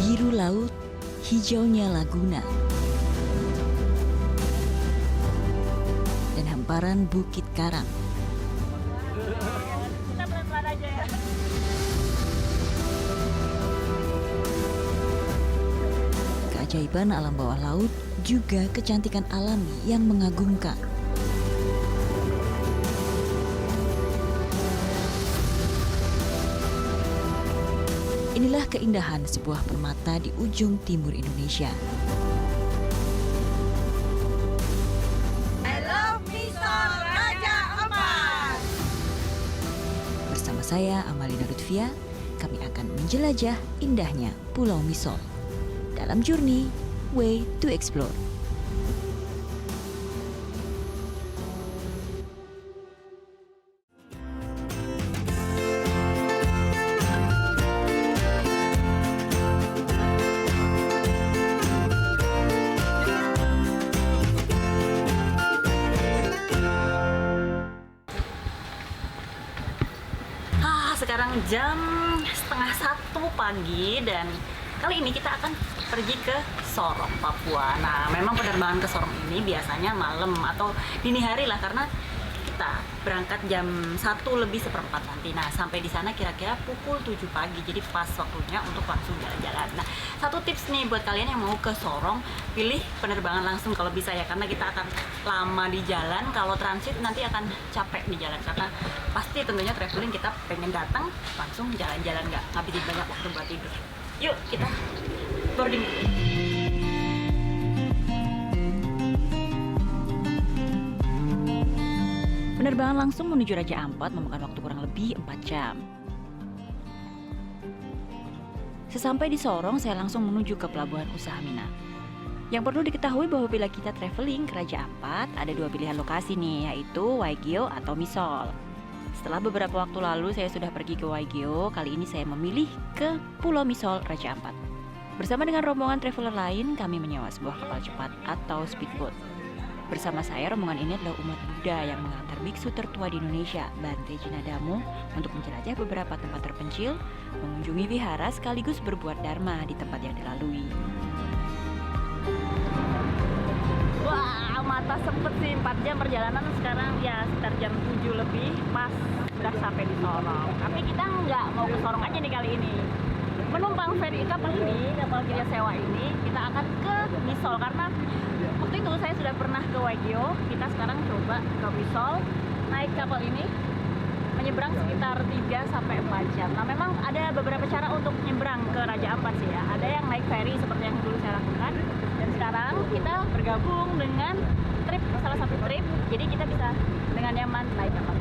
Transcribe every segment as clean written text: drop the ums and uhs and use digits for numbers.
Biru laut, hijaunya laguna, dan hamparan bukit karang. Kita pelan-pelan aja ya. Keajaiban alam bawah laut juga kecantikan alami yang mengagumkan. Inilah keindahan sebuah permata di ujung timur Indonesia. I love Misol Raja Ampat. Bersama saya Amalina Lutfia, kami akan menjelajah indahnya Pulau Misol dalam Journey Way to Explore. Sekarang jam 12:30 pagi dan kali ini kita akan pergi ke Sorong, Papua. Nah, memang penerbangan ke Sorong ini biasanya malam atau dini hari lah karena kita berangkat jam 1:01 nanti. Nah, sampai di sana kira-kira pukul 7 pagi. Jadi pas waktunya untuk langsung jalan-jalan. Nah, satu tips nih buat kalian yang mau ke Sorong, pilih penerbangan langsung kalau bisa ya, karena kita akan lama di jalan. Kalau transit nanti akan capek di jalan karena pasti tentunya traveling kita pengen datang langsung jalan-jalan, nggak ngabisin banyak waktu buat tidur. Yuk kita boarding. Penerbangan langsung menuju Raja Ampat memakan waktu kurang lebih 4 jam. Sesampai di Sorong, saya langsung menuju ke Pelabuhan Usaha Mina. Yang perlu diketahui bahwa bila kita traveling ke Raja Ampat, ada 2 pilihan lokasi nih, yaitu Waigeo atau Misol. Setelah beberapa waktu lalu saya sudah pergi ke Waigeo, kali ini saya memilih ke Pulau Misol, Raja Ampat. Bersama dengan rombongan traveler lain, kami menyewa sebuah kapal cepat atau speedboat. Bersama saya, rombongan ini adalah umat Buddha yang mengantar biksu tertua di Indonesia, Bante Jinadamu, untuk menjelajah beberapa tempat terpencil, mengunjungi vihara sekaligus berbuat dharma di tempat yang dilalui. Wah, mata sempet sih 4 jam perjalanan, sekarang ya sekitar jam 7 lebih pas sudah sampai di Sorong. Tapi kita nggak mau ke Sorong aja nih kali ini. Menumpang ferry kapal ini, kapal kita sewa ini, kita akan ke Misol karena waktu itu saya sudah pernah ke Waigeo. Kita sekarang coba ke Misol, naik kapal ini menyeberang sekitar 3 sampai 4 jam. Nah, memang ada beberapa cara untuk nyebrang ke Raja Ampat sih ya. Ada yang naik ferry seperti yang dulu saya lakukan, dan sekarang kita bergabung dengan trip, salah satu trip, jadi kita bisa dengan nyaman naik kapal.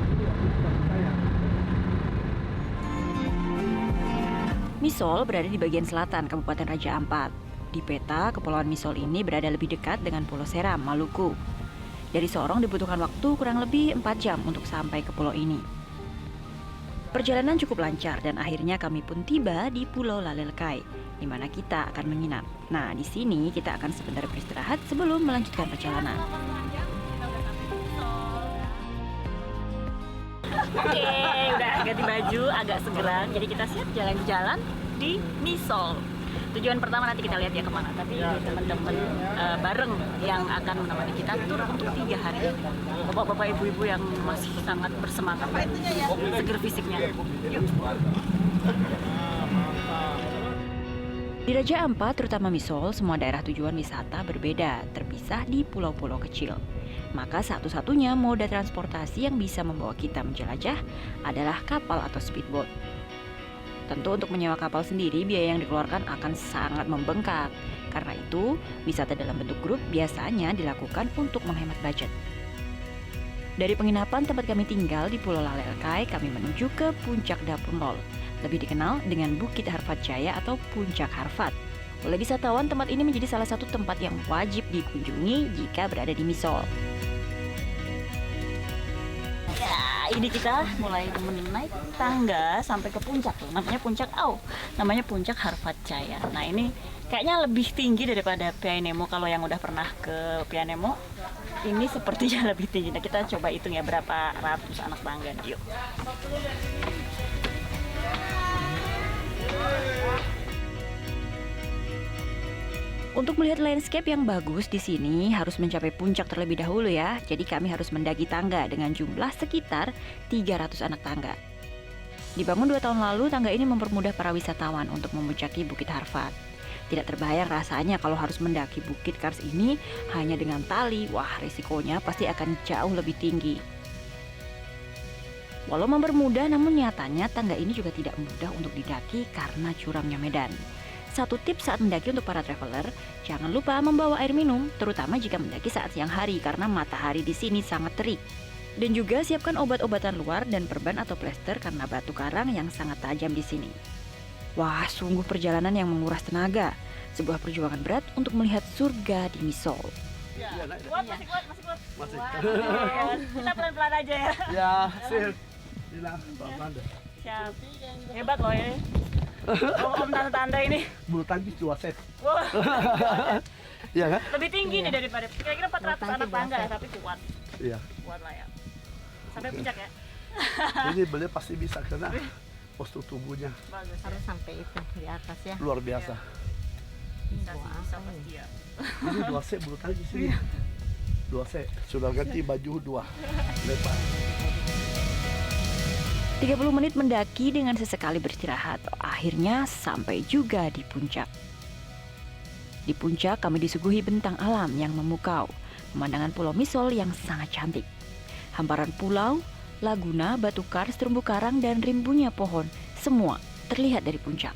Misol berada di bagian selatan Kabupaten Raja Ampat. Di peta, Kepulauan Misol ini berada lebih dekat dengan Pulau Seram, Maluku. Dari Sorong dibutuhkan waktu kurang lebih 4 jam untuk sampai ke pulau ini. Perjalanan cukup lancar dan akhirnya kami pun tiba di Pulau Lalelkai, di mana kita akan menginap. Nah, di sini kita akan sebentar beristirahat sebelum melanjutkan perjalanan. Oke, udah ganti baju, agak segeran, jadi kita siap jalan-jalan di Misol. Tujuan pertama nanti kita lihat ya kemana, tapi teman-teman bareng yang akan menemani kita tur untuk 3 hari. Bapak-bapak, ibu-ibu yang masih sangat bersemangat, seger fisiknya. Yuk. Di Raja Ampat, terutama Misol, semua daerah tujuan wisata berbeda, terpisah di pulau-pulau kecil. Maka satu-satunya moda transportasi yang bisa membawa kita menjelajah adalah kapal atau speedboat. Tentu untuk menyewa kapal sendiri biaya yang dikeluarkan akan sangat membengkak. Karena itu, wisata dalam bentuk grup biasanya dilakukan untuk menghemat budget. Dari penginapan tempat kami tinggal di Pulau Lalelkai, kami menuju ke Puncak Dapurnol, lebih dikenal dengan Bukit Harfat Jaya atau Puncak Harfat. Oleh wisatawan, tempat ini menjadi salah satu tempat yang wajib dikunjungi jika berada di Misol. Ini kita mulai naik tangga sampai ke puncak loh. Namanya puncak namanya Puncak Harfat Jaya. Nah, ini kayaknya lebih tinggi daripada Piai Nemo. Kalau yang udah pernah ke Piai Nemo, ini sepertinya lebih tinggi. Nah, kita coba hitung ya berapa ratus anak tangga. Yuk. Untuk melihat landscape yang bagus di sini harus mencapai puncak terlebih dahulu ya. Jadi kami harus mendaki tangga dengan jumlah sekitar 300 anak tangga. Dibangun 2 tahun lalu, tangga ini mempermudah para wisatawan untuk memuncaki Bukit Harvard. Tidak terbayang rasanya kalau harus mendaki Bukit Kars ini hanya dengan tali. Wah, risikonya pasti akan jauh lebih tinggi. Walau mempermudah, namun nyatanya tangga ini juga tidak mudah untuk didaki karena curamnya medan. Satu tips saat mendaki untuk para traveler, jangan lupa membawa air minum, terutama jika mendaki saat siang hari karena matahari di sini sangat terik. Dan juga siapkan obat-obatan luar dan perban atau plester karena batu karang yang sangat tajam di sini. Wah, sungguh perjalanan yang menguras tenaga. Sebuah perjuangan berat untuk melihat surga di Misol. Kuat, masih kuat. Masih. Kita pelan-pelan aja ya. Ya, sih. Bilang pelan-pelan deh. Siap. Hebat loh ya. Om tanda-tanda ini. Bulu tangkis 2 set. Wah, Iya kan? lebih tinggi nih daripada kira-kira 400 anak tangga ya, tapi kuat. Iya. Kuat lah ya. Sampai puncak ya. Ini beliau pasti bisa karena postur tubuhnya Bagus. Harus sampai itu di atas ya. luar biasa. Bisa sih, bisa pasti ya. Ini 2 set bulu tangkis ini. 2 set. Sudah ganti baju 2. Lepas. 30 menit mendaki dengan sesekali beristirahat. Akhirnya sampai juga di puncak. Di puncak kami disuguhi bentang alam yang memukau. Pemandangan Pulau Misol yang sangat cantik. Hamparan pulau, laguna, batu kars, terumbu karang, dan rimbunya pohon. Semua terlihat dari puncak.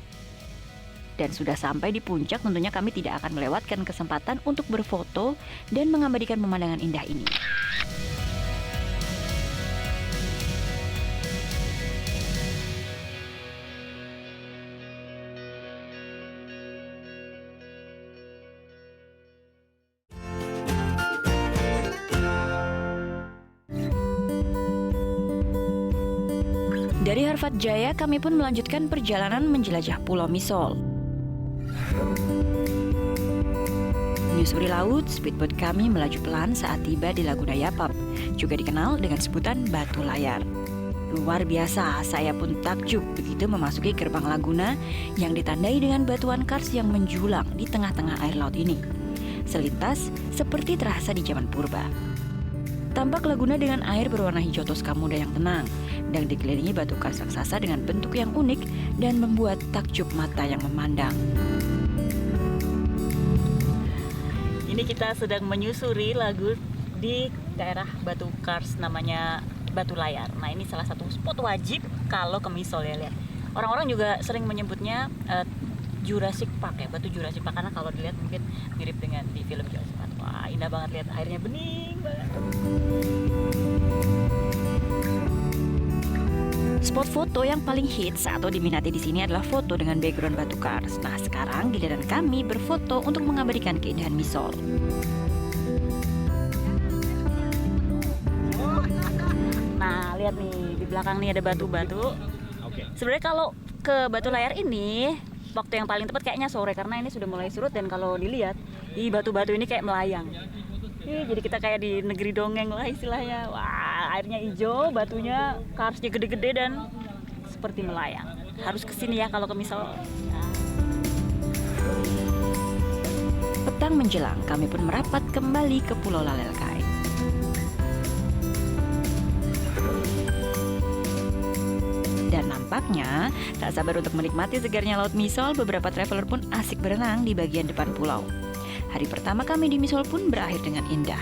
Dan sudah sampai di puncak, tentunya kami tidak akan melewatkan kesempatan untuk berfoto dan mengabadikan pemandangan indah ini. Dari Harvard Jaya, kami pun melanjutkan perjalanan menjelajah Pulau Misol. Menyusuri laut, speedboat kami melaju pelan saat tiba di Laguna Yapap, juga dikenal dengan sebutan Batu Layar. Luar biasa, saya pun takjub begitu memasuki gerbang laguna yang ditandai dengan batuan kars yang menjulang di tengah-tengah air laut ini. Selintas, seperti terasa di zaman purba. Tampak laguna dengan air berwarna hijau toska muda yang tenang dan dikelilingi batu kars raksasa dengan bentuk yang unik dan membuat takjub mata yang memandang. Ini kita sedang menyusuri lagu di daerah Batu Kars, namanya Batu Layar. Nah, ini salah satu spot wajib kalau ke Misol ya, lihat. Orang-orang juga sering menyebutnya Jurassic Park ya, batu Jurassic Park, karena kalau dilihat mungkin mirip dengan di film Jurassic Park. Wah, indah banget, lihat airnya bening banget. Spot foto yang paling hits atau diminati di sini adalah foto dengan background batu kars. Nah, sekarang giliran kami berfoto untuk mengabadikan keindahan Misol. Nah, lihat nih di belakang nih ada batu-batu. Sebenarnya kalau ke Batu Layar ini waktu yang paling tepat kayaknya sore, karena ini sudah mulai surut dan kalau dilihat di batu-batu ini kayak melayang. Jadi kita kayak di negeri dongeng lah istilahnya. Wah, airnya hijau, batunya karsnya gede-gede dan seperti melayang. Harus kesini ya kalau ke Misol. Petang menjelang, kami pun merapat kembali ke Pulau Lalelkai. Dan nampaknya tak sabar untuk menikmati segarnya laut Misol, beberapa traveler pun asik berenang di bagian depan pulau. Hari pertama kami di Misol pun berakhir dengan indah.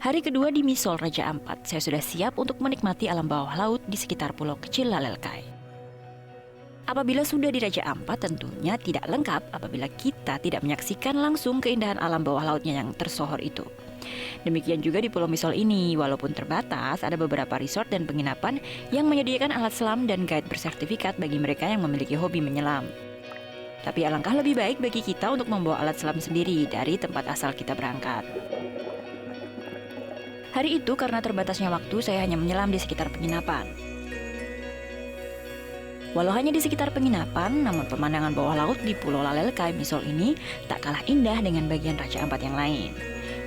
Hari kedua di Misol Raja Ampat, saya sudah siap untuk menikmati alam bawah laut di sekitar pulau kecil Lalelkai. Apabila sudah di Raja Ampat, tentunya tidak lengkap apabila kita tidak menyaksikan langsung keindahan alam bawah lautnya yang tersohor itu. Demikian juga di Pulau Misol ini, walaupun terbatas, ada beberapa resort dan penginapan yang menyediakan alat selam dan guide bersertifikat bagi mereka yang memiliki hobi menyelam. Tapi alangkah lebih baik bagi kita untuk membawa alat selam sendiri dari tempat asal kita berangkat. Hari itu karena terbatasnya waktu, saya hanya menyelam di sekitar penginapan. Walau hanya di sekitar penginapan, namun pemandangan bawah laut di Pulau Lalel Kai Misol ini tak kalah indah dengan bagian Raja Ampat yang lain.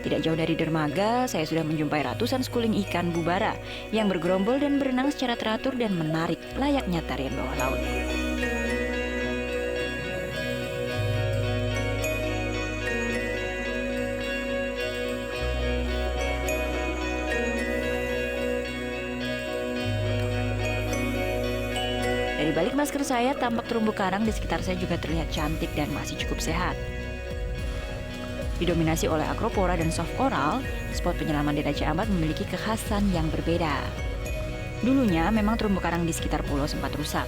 Tidak jauh dari dermaga, saya sudah menjumpai ratusan skuling ikan bubara yang bergerombol dan berenang secara teratur dan menarik layaknya tarian bawah laut. Dari balik masker saya, tampak terumbu karang di sekitar saya juga terlihat cantik dan masih cukup sehat. Didominasi oleh acropora dan soft coral, spot penyelaman di Raja Ampat memiliki kekhasan yang berbeda. Dulunya memang terumbu karang di sekitar pulau sempat rusak,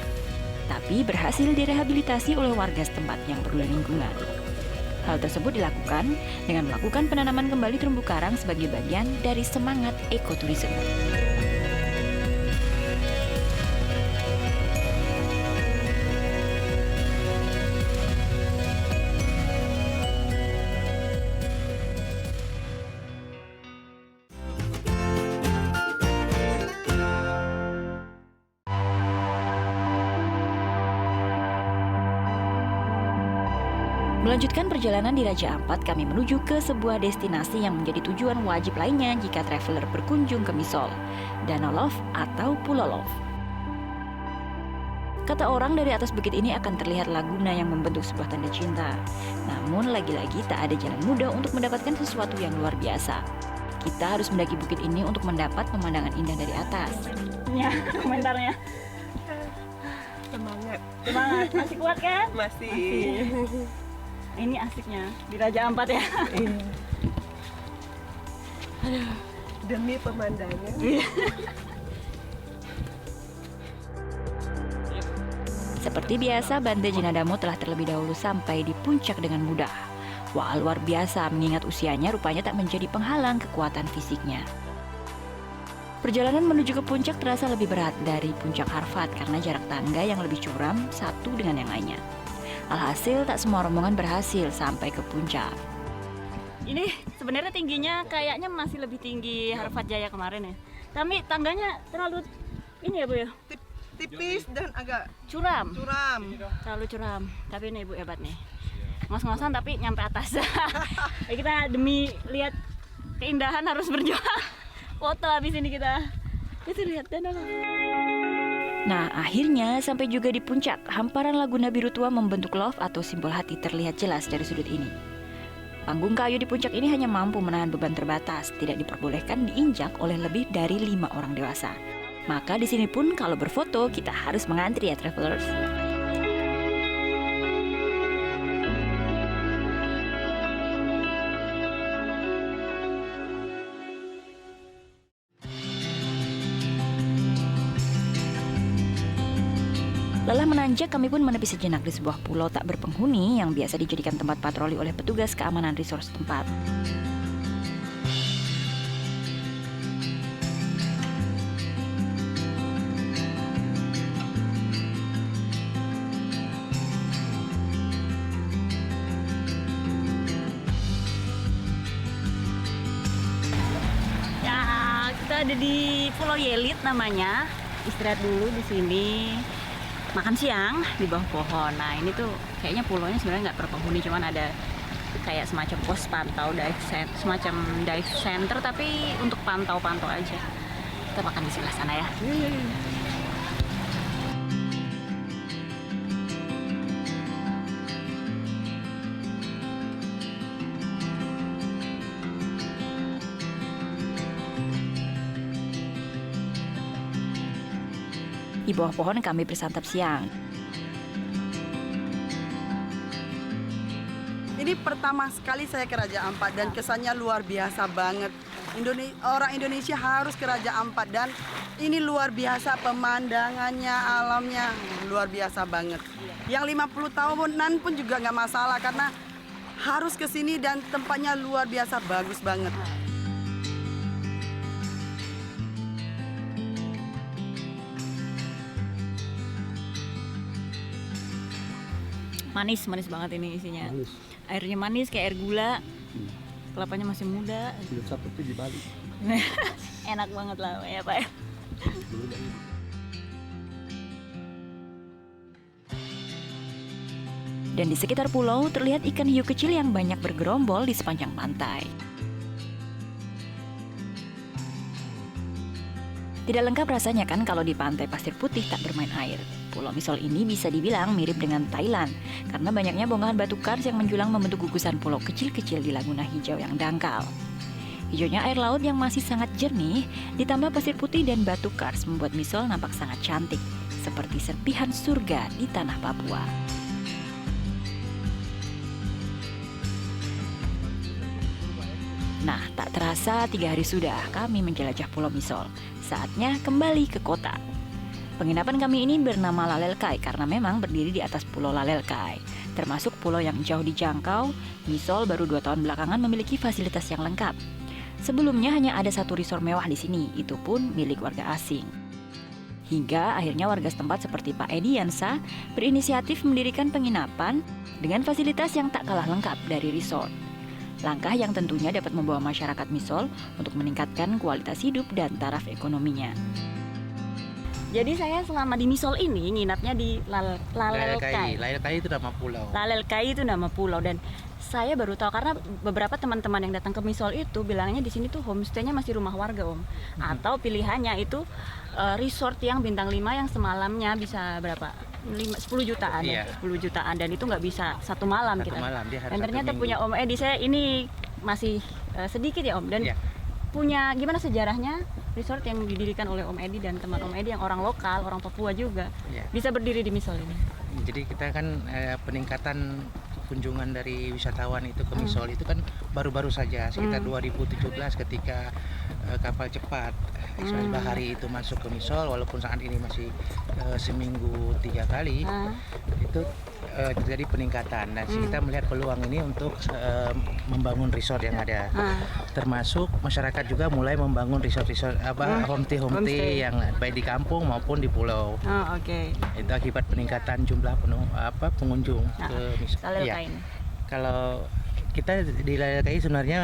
tapi berhasil direhabilitasi oleh warga setempat yang peduli lingkungan. Hal tersebut dilakukan dengan melakukan penanaman kembali terumbu karang sebagai bagian dari semangat ekoturisme. Melanjutkan perjalanan di Raja Ampat, kami menuju ke sebuah destinasi yang menjadi tujuan wajib lainnya jika traveler berkunjung ke Misol, Danau Love atau Pulau Love. Kata orang, dari atas bukit ini akan terlihat laguna yang membentuk sebuah tanda cinta. Namun lagi-lagi tak ada jalan mudah untuk mendapatkan sesuatu yang luar biasa. Kita harus mendaki bukit ini untuk mendapat pemandangan indah dari atas. Ya, komentarnya. Semangat, masih kuat kan? Masih. Ini asiknya di Raja Ampat ya. Demi pemandangan. Seperti biasa, Bante Jinadamo telah terlebih dahulu sampai di puncak dengan mudah. Wah, luar biasa, mengingat usianya rupanya tak menjadi penghalang kekuatan fisiknya. Perjalanan menuju ke puncak terasa lebih berat dari puncak Harfad karena jarak tangga yang lebih curam satu dengan yang lainnya. Alhasil, tak semua rombongan berhasil sampai ke puncak. Ini sebenarnya tingginya kayaknya masih lebih tinggi Harfad Jaya kemarin ya. Tapi tangganya terlalu ini ya Bu ya, Tipis dan agak curam. curam. Terlalu curam. Tapi ini Ibu hebat nih. Ngos-ngosan tapi nyampe atas. Ya, kita demi lihat keindahan harus berjuang. Foto habis ini kita. Itu lihat danau. Nah, akhirnya sampai juga di puncak. Hamparan Laguna Biru Tua membentuk love atau simbol hati terlihat jelas dari sudut ini. Panggung kayu di puncak ini hanya mampu menahan beban terbatas, tidak diperbolehkan diinjak oleh lebih dari 5 orang dewasa. Maka di sini pun kalau berfoto kita harus mengantri ya travelers. Lelah menanjak, kami pun menepi sejenak di sebuah pulau tak berpenghuni yang biasa dijadikan tempat patroli oleh petugas keamanan resort setempat. Ya, kita ada di Pulau Yelit namanya. Istirahat dulu di sini. Makan siang di bawah pohon. Nah ini tuh kayaknya pulaunya sebenarnya nggak berpenghuni, cuman ada kayak semacam pos pantau semacam dive center tapi untuk pantau-pantau aja. Kita makan di sebelah sana ya. Di bawah pohon kami bersantap siang. Ini pertama sekali saya ke Raja Ampat dan kesannya luar biasa banget. Orang Indonesia harus ke Raja Ampat dan ini luar biasa pemandangannya, alamnya luar biasa banget. Yang 50 tahunan pun juga nggak masalah karena harus ke sini dan tempatnya luar biasa bagus banget. Manis banget ini isinya. Manis. Airnya manis kayak air gula. Kelapanya masih muda. Sudah seperti di Bali. Enak banget lah ya Pak ya. Dan di sekitar pulau terlihat ikan hiu kecil yang banyak bergerombol di sepanjang pantai. Tidak lengkap rasanya kan kalau di pantai pasir putih tak bermain air. Pulau Misol ini bisa dibilang mirip dengan Thailand karena banyaknya bongkahan batu kars yang menjulang membentuk gugusan pulau kecil-kecil di Laguna Hijau yang dangkal. Hijaunya air laut yang masih sangat jernih ditambah pasir putih dan batu kars membuat Misol nampak sangat cantik, seperti serpihan surga di tanah Papua. Nah, tak terasa 3 hari sudah kami menjelajah Pulau Misol. Saatnya kembali ke kota. Penginapan kami ini bernama Lalelkai karena memang berdiri di atas Pulau Lalelkai. Termasuk pulau yang jauh dijangkau, Misol baru 2 tahun belakangan memiliki fasilitas yang lengkap. Sebelumnya hanya ada 1 resort mewah di sini, itu pun milik warga asing. Hingga akhirnya warga setempat seperti Pak Edi Yansa berinisiatif mendirikan penginapan dengan fasilitas yang tak kalah lengkap dari resort. Langkah yang tentunya dapat membawa masyarakat Misol untuk meningkatkan kualitas hidup dan taraf ekonominya. Jadi saya selama di Misol ini nginapnya di Lalelkai. Lalelkai itu nama pulau. Lalelkai itu nama pulau dan saya baru tahu karena beberapa teman-teman yang datang ke Misol itu bilangnya di sini tuh homestay-nya masih rumah warga Om. Atau pilihannya itu resort yang bintang 5 yang semalamnya bisa berapa? 10 jutaan Iya. ya, 10 jutaan dan itu nggak bisa satu malam Satu kita. malam, dia harus Dan satu ternyata minggu. punya Om Edi saya ini masih sedikit ya Om dan Iya. punya gimana sejarahnya resort yang didirikan oleh Om Edi dan teman Om Edi yang orang lokal, orang Papua juga Iya. bisa berdiri di Misol ini. Jadi kita kan peningkatan kunjungan dari wisatawan itu ke Misol itu kan baru-baru saja sekitar 2017 ketika kapal cepat Express Bahari itu masuk ke Misol, walaupun saat ini masih seminggu 3 kali itu terjadi peningkatan. Dan kita melihat peluang ini untuk membangun resort yang ada, termasuk masyarakat juga mulai membangun resort-resort homestay yang baik di kampung maupun di pulau. Oh, oke. Itu akibat peningkatan jumlah pengunjung ke Misol. Lalelkai ini. Kalau kita di Lalelkai sebenarnya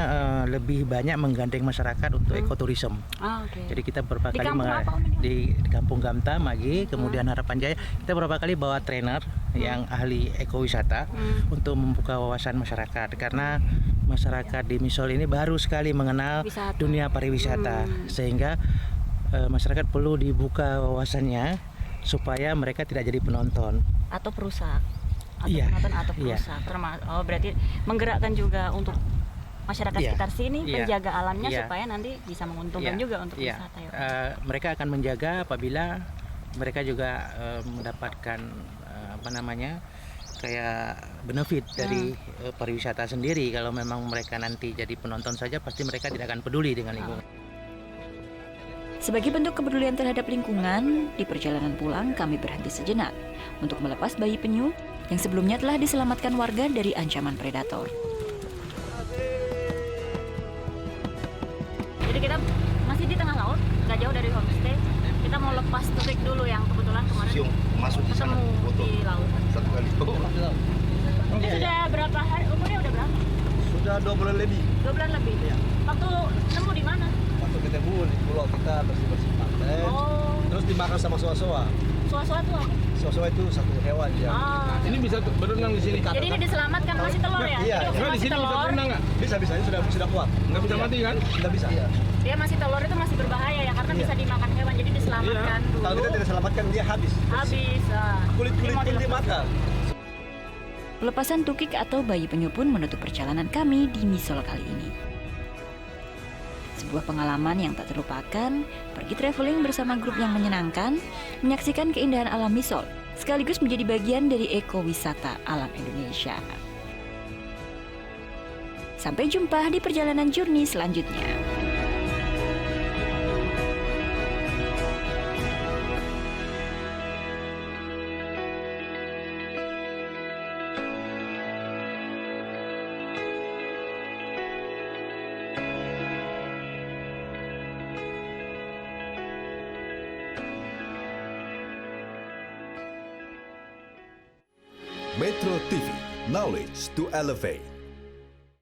lebih banyak menggandeng masyarakat untuk ekoturism. Ah, oke. Jadi kita beberapa Di kali kampung apa, Om, ini? di Kampung Gamta, Magi, kemudian Harapan Jaya, kita beberapa kali bawa trainer yang ahli ekowisata untuk membuka wawasan masyarakat karena masyarakat di Misol ini baru sekali mengenal Wisata. dunia pariwisata sehingga masyarakat perlu dibuka wawasannya supaya mereka tidak jadi penonton. Atau perusak. Atau Iya, penonton atau iya. perusak. Oh, berarti menggerakkan juga untuk masyarakat Iya, sekitar sini iya, penjaga alamnya iya. supaya nanti bisa menguntungkan Iya, juga untuk iya. wisata ya. Mereka akan menjaga apabila mereka juga mendapatkan kayak benefit dari pariwisata sendiri. Kalau memang mereka nanti jadi penonton saja, pasti mereka tidak akan peduli dengan lingkungan. Sebagai bentuk kepedulian terhadap lingkungan, di perjalanan pulang kami berhenti sejenak untuk melepas bayi penyu yang sebelumnya telah diselamatkan warga dari ancaman predator. Jadi kita masih di tengah laut, nggak jauh dari homestay. Kita mau lepas turik dulu yang kebetulan kemarin masuk di sana, ketemu foto di laut. 1 kali. Sudah berapa hari? Umurnya udah berapa? Sudah 2 bulan lebih. 2 bulan lebih. Waktu nemu di mana? Waktu ketemu di pulau kita bersih-bersih pantai. Oh, Terus dimakan sama soa-soa. soa-soa tuh apa? Soa-soa itu satu hewan ya. Ah. Ini bisa berenang di sini. Jadi ini diselamatkan masih telur ya? Iya, Jadi iya. waktu Di masih sini bisa telur, berenang nggak? Bisa ini sudah kuat. Nggak bisa mati kan? Tidak bisa. dia masih telur itu masih berbahaya ya karena bisa dimakan hewan. Jadi diselamatkan dulu. Kalau kita tidak selamatkan dia habis. Habis. Kulit-kulit Ini mau pun dilepas. dimakan. Pelepasan tukik atau bayi penyu pun menutup perjalanan kami di Misol kali ini. Sebuah pengalaman yang tak terlupakan, pergi traveling bersama grup yang menyenangkan, menyaksikan keindahan alam Misol, sekaligus menjadi bagian dari ekowisata alam Indonesia. Sampai jumpa di perjalanan journey selanjutnya. Metro TV, knowledge to elevate.